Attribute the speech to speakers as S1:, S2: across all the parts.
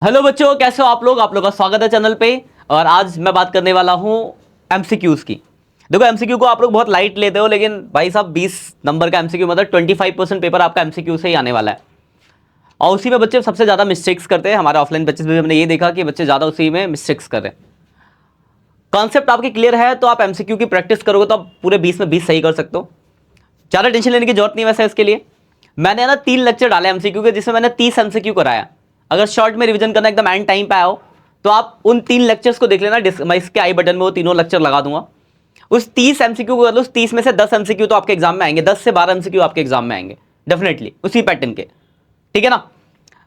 S1: Hello बच्चों, कैसे हो आप लोग का स्वागत है चैनल पे। और आज मैं बात करने वाला हूं एमसीक्यूज की। देखो, एमसीक्यू को आप लोग बहुत लाइट लेते हो, लेकिन भाई साहब 20 नंबर का एमसीक्यू मतलब 25% पेपर आपका एमसीक्यू से ही आने वाला है। और उसी में बच्चे सबसे ज्यादा मिस्टेक्स करते हैं। हमारे ऑफलाइन बच्चे भी हमने ये देखा कि बच्चे ज्यादा उसी में मिस्टेक्स कर रहे हैं। कॉन्सेप्ट आपके क्लियर है तो आप एमसीक्यू की प्रैक्टिस करोगे तो आप पूरे 20 में 20 सही कर सकते हो। ज्यादा टेंशन लेने की जरूरत नहीं वैसे इसके लिए। मैंने ना 3 लेक्चर डाले एमसीक्यू के, जिसमें मैंने 30 एमसीक्यू कराया। अगर शॉर्ट में रिवीजन करना एकदम एंड टाइम पे आया हो तो आप उन 3 लेक्चर्स को देख लेना। मैं इसके आई बटन में वो तीनों लेक्चर लगा दूंगा। उस 30 एमसीक्यू को कर लो, उस 30 में से 10 एमसीक्यू तो आपके एग्जाम में आएंगे, 10 से 12 एमसीक्यू आपके एग्जाम में आएंगे डेफिनेटली उसी पैटर्न के। ठीक है ना।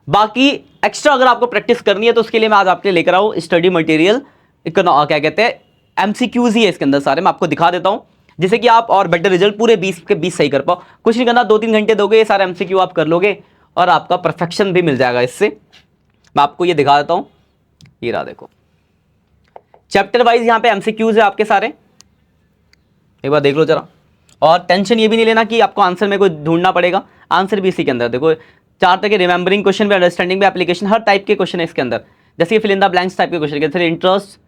S1: बाकी एक्स्ट्रा अगर आपको प्रैक्टिस करनी है तो उसके लिए मैं आज आपके लिए लेकर आऊँ स्टडी मटेरियल। क्या कहते हैं, एमसीक्यूज ही है इसके अंदर सारे। मैं आपको दिखा देता हूं जिससे कि आप और बेटर रिजल्ट पूरे 20 के 20 सही कर पाओ। कुछ नहीं करना, 2-3 घंटे दोगे, ये सारे एमसीक्यू आप कर लोगे और आपका परफेक्शन भी मिल जाएगा इससे। मैं आपको ये दिखा देता हूं, ये रहा देखो, चैप्टर वाइज यहाँ पे एमसीक्यूज है आपके सारे। एक बार देख लो जरा। और टेंशन ये भी नहीं लेना कि आपको आंसर में कोई ढूंढना पड़ेगा, आंसर भी इसी के अंदर। देखो 4 तरह के रिमेंबरिंग क्वेश्चन भी, अंडरस्टैंडिंग भी, एप्लीकेशन, हर टाइप के क्वेश्चन है इसके अंदर। जैसे fill in the blanks type के क्वेश्चन, जैसे इंटरेस्ट।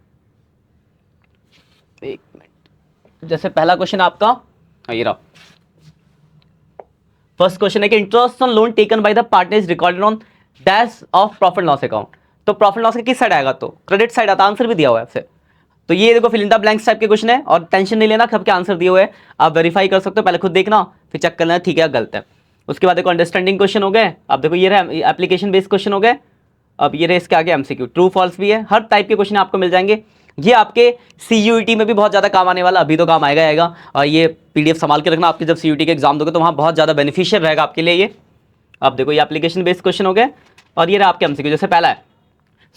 S1: एक मिनट, जैसे पहला क्वेश्चन आपका ये रहा। फर्स्ट क्वेश्चन है कि interest on loan taken by the partner is recorded on dash of profit loss account. तो प्रॉफिट लॉस के किस साइड आएगा, तो क्रेडिट साइड आता। आंसर भी दिया हुआ है आपसे। तो ये देखो fill in the blanks type के क्वेश्चन है और टेंशन नहीं लेना, सबके आंसर दिए हुए हैं, आप वेरीफाई कर सकते हो। पहले खुद देखना फिर चेक करना ठीक है गलत है। उसके बाद देखो अंडरस्टैंडिंग क्वेश्चन हो गए। अब देखो ये रहे एप्लीकेशन बेस्ड क्वेश्चन हो गए। अब ये रहे इसके आगे एमसीक्यू, ट्रू फॉल्स भी है, हर टाइप के क्वेश्चन आपको मिल जाएंगे। ये आपके सीयूईटी में भी बहुत ज़्यादा काम आने वाला, अभी तो काम आएगा। और ये पीडीएफ संभाल के रखना, आपके जब सीयूईटी के एग्जाम दोगे तो वहाँ बहुत ज़्यादा बेनिफिशियल रहेगा आपके लिए ये। अब देखो ये एप्लीकेशन बेस्ड क्वेश्चन हो गए और ये रहा आपके एमसीक्यू। जैसे पहला है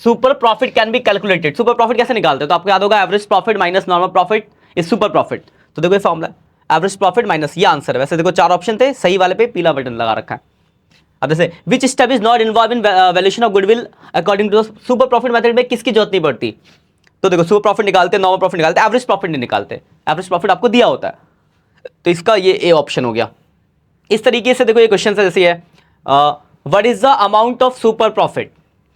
S1: super profit can be calculated. Super profit कैसे निकालते हैं, तो आपको याद होगा average profit minus normal profit is super profit. तो देखो ये फॉर्मूला एवरेज प्रॉफिट माइनस, ये आंसर है। वैसे देखो 4 ऑप्शन थे, सही वाले पे पीला बटन लगा रखा है। अब जैसे which step is not involve in valuation of goodwill according to super profit method में किसकी जरूरत नहीं पड़ती। तो देखो सुपर प्रॉफिट निकालते, नॉर्मल प्रॉफिट निकालते, एवरेज प्रॉफिट नहीं निकालते। एवरेज प्रॉफिट आपको दिया होता है, तो इसका ये ए ऑप्शन हो गया। इस तरीके से देखो ये क्वेश्चन है, जैसे है what is the amount of super profit.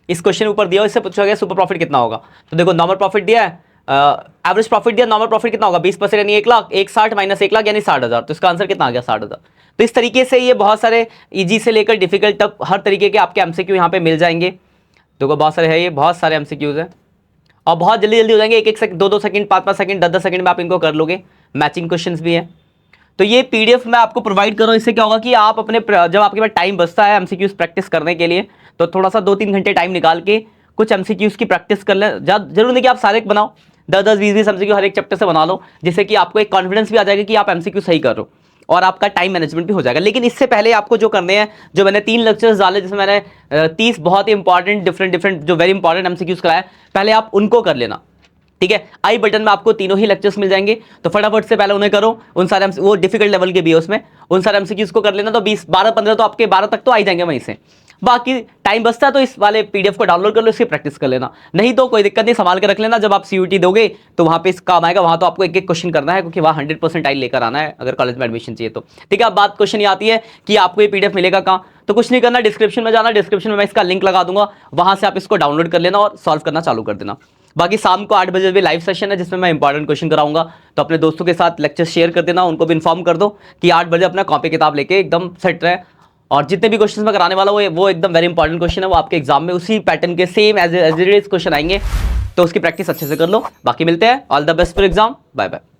S1: इस क्वेश्चन ऊपर दिया, इससे पूछा गया सुपर प्रॉफिट कितना होगा। तो देखो नॉर्मल प्रॉफिट दिया है, एवरेज प्रॉफिट दिया, नॉर्मल प्रॉफिट कितना होगा 20% यानी 1 लाख, 160 माइनस 1 लाख यानी 60,000। तो इसका आंसर कितना आ गया 60,000। तो इस तरीके से ये बहुत सारे इजी से लेकर डिफिकल्ट तक हर तरीके के आपके एमसीक्यू यहाँ पे मिल जाएंगे। देखो बहुत सारे है, ये बहुत सारे एमसीक्यूज हैं और बहुत जल्दी जल्दी हो जाएंगे। 1-1 सेकंड, 2-2 सेकंड, 5-5 सेकंड, 10-10 सेकंड में आप इनको कर लोगे। मैचिंग क्वेश्चंस भी है। तो ये पीडीएफ मैं आपको प्रोवाइड कर रहा हूँ। इससे क्या होगा कि आप अपने जब आपके पास टाइम बचता है एमसीक्यूज प्रैक्टिस करने के लिए, तो थोड़ा सा 2-3 घंटे टाइम निकाल के कुछ एमसीक्यूज की प्रैक्टिस कर लें। जरूर नहीं कि आप सारे बनाओ, 10-10, 20-20 एमसीक्यू हर एक चैप्टर से बना लो, जिससे कि आपको एक कॉन्फिडेंस भी आ जाएगा कि आप एमसीक्यू सही कर रहे हो और आपका टाइम मैनेजमेंट भी हो जाएगा। लेकिन इससे पहले आपको जो करने हैं, जो मैंने 3 लेक्चर्स डाले जिसमें मैंने 30 बहुत ही इंपॉर्टेंट डिफरेंट जो वेरी इंपॉर्टेंट एमसीक्यूज कराया, पहले आप उनको कर लेना। ठीक है, आई बटन में आपको तीनों ही लेक्चर्स मिल जाएंगे, तो फटाफट से पहले उन्हें करो। उन सारे वो डिफिकल्ट लेवल के भी है उसमें, उन सारे एमसीक्यूज को कर लेना। तो 20, 12, 15 तो आपके 12 तक तो आ ही जाएंगे वहीं से। बाकी टाइम बचता है तो इस वाले पीडीएफ को डाउनलोड कर लो, इसकी प्रैक्टिस कर लेना। नहीं तो कोई दिक्कत नहीं, संभाल के रख लेना। जब आप सीयूटी दोगे तो वहां पे इस काम आएगा। वहां तो आपको एक एक क्वेश्चन करना है, क्योंकि वहां 100% टाइम लेकर आना है अगर कॉलेज में एडमिशन चाहिए तो। ठीक है, अब बात क्वेश्चन ये आती है कि आपको ये पीडीएफ मिलेगा कहाँ। तो कुछ नहीं करना, डिस्क्रिप्शन में जाना, डिस्क्रिप्शन में मैं इसका लिंक लगा दूंगा, वहां से आप इसको डाउनलोड कर लेना और सॉल्व करना चालू कर देना। बाकी शाम को 8 बजे भी लाइव सेशन है जिसमें मैं इंपॉर्टेंट क्वेश्चन कराऊंगा। तो अपने दोस्तों के साथ लेक्चर शेयर कर देना, उनको भी इन्फॉर्म कर दो कि 8 बजे अपना कॉपी किताब लेके एकदम सेट रहे। और जितने भी क्वेश्चन मैं कराने वाला वो एकदम वेरी इंपॉर्टेंट क्वेश्चन है, वो आपके एग्जाम में उसी पैटर्न के same as it is question आएंगे। तो उसकी प्रैक्टिस अच्छे से कर लो। बाकी मिलते हैं, all the best for exam, bye bye.